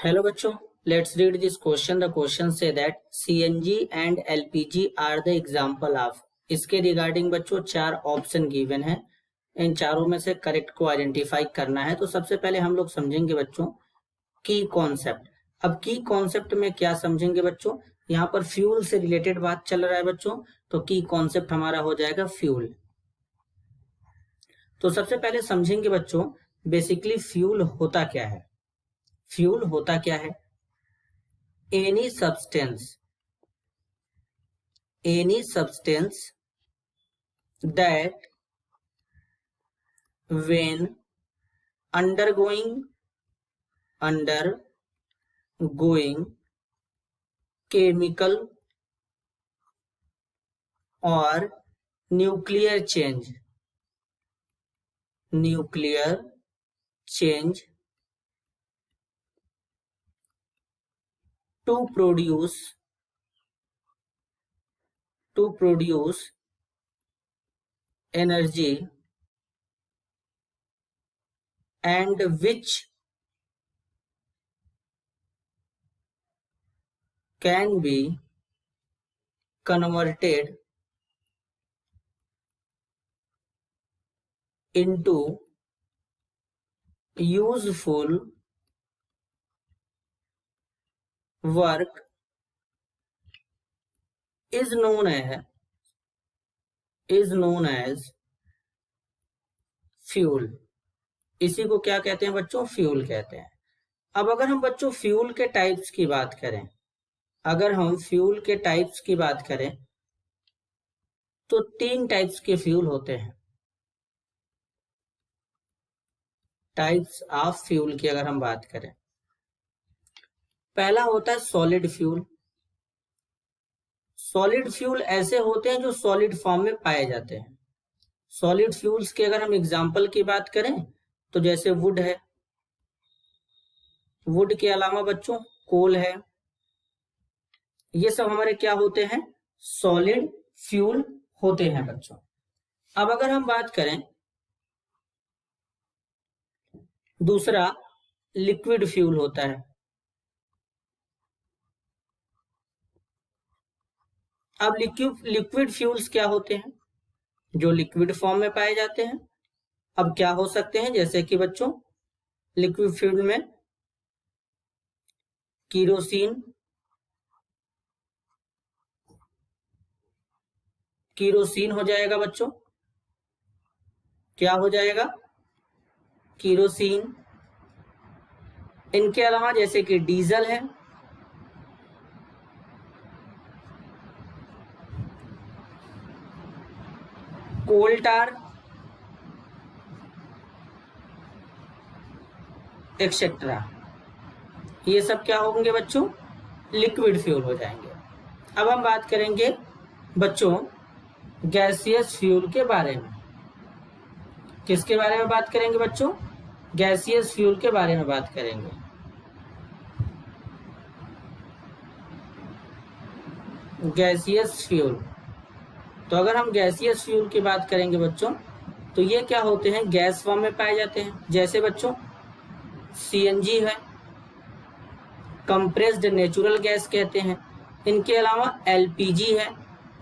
Hello बच्चों, let's read this question. The question say that CNG and LPG are the example of. इसके regarding बच्चों चार option given है, इन चारों में से करेक्ट को आइडेंटिफाई करना है। तो सबसे पहले हम लोग समझेंगे बच्चों की कॉन्सेप्ट। अब की कॉन्सेप्ट में क्या समझेंगे बच्चों, यहाँ पर फ्यूल से रिलेटेड बात चल रहा है बच्चों, तो की कॉन्सेप्ट हमारा हो जाएगा फ्यूल। तो सबसे पहले समझेंगे बच्चों बेसिकली फ्यूल होता क्या है। फ्यूल होता क्या है? Any substance that when undergoing chemical or nuclear change to produce energy and which can be converted into useful work is known as fuel. इसी को क्या कहते हैं बच्चों? फ्यूल कहते हैं। अब अगर हम बच्चों फ्यूल के टाइप्स की बात करें, तो तीन टाइप्स के फ्यूल होते हैं। टाइप्स ऑफ फ्यूल की अगर हम बात करें, पहला होता है सॉलिड फ्यूल। सॉलिड फ्यूल ऐसे होते हैं जो सॉलिड फॉर्म में पाए जाते हैं। सॉलिड फ्यूल्स के अगर हम एग्जांपल की बात करें तो जैसे वुड है, वुड के अलावा बच्चों कोल है, ये सब हमारे क्या होते हैं? सॉलिड फ्यूल होते हैं बच्चों। अब अगर हम बात करें दूसरा लिक्विड फ्यूल होता है। अब लिक्विड फ्यूल्स क्या होते हैं? जो लिक्विड फॉर्म में पाए जाते हैं। अब क्या हो सकते हैं? जैसे कि बच्चों लिक्विड फ्यूल में कीरोसिन हो जाएगा बच्चों। क्या हो जाएगा? कीरोसिन। इनके अलावा जैसे कि डीजल है, कोल टार एक्सेट्रा, ये सब क्या होंगे बच्चों? लिक्विड फ्यूल हो जाएंगे। अब हम बात करेंगे बच्चों गैसियस फ्यूल के बारे में। किसके बारे में बात करेंगे बच्चों? गैसियस फ्यूल के बारे में बात करेंगे। गैसियस फ्यूल, तो अगर हम गैसियस फ्यूल की बात करेंगे बच्चों, तो ये क्या होते हैं? गैस फॉर्म में पाए जाते हैं। जैसे बच्चों सीएनजी है, कंप्रेस्ड नेचुरल गैस कहते हैं। इनके अलावा एलपीजी है,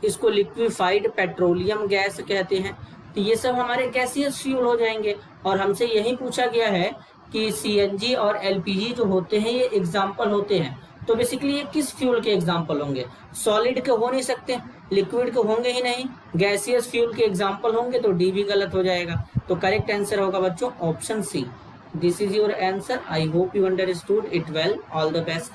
इसको लिक्विफाइड पेट्रोलियम गैस कहते हैं। तो ये सब हमारे गैसियस फ्यूल हो जाएंगे। और हमसे यही पूछा गया है कि सीएनजी और एलपीजी जो होते हैं ये एग्जाम्पल होते हैं। तो बेसिकली ये किस फ्यूल के एग्जाम्पल होंगे? सॉलिड के हो नहीं सकते, लिक्विड के होंगे ही नहीं, गैसियस फ्यूल के एग्जाम्पल होंगे, तो डी भी गलत हो जाएगा। तो करेक्ट आंसर होगा बच्चों option C. This is your answer. I hope you understood it well. All the best.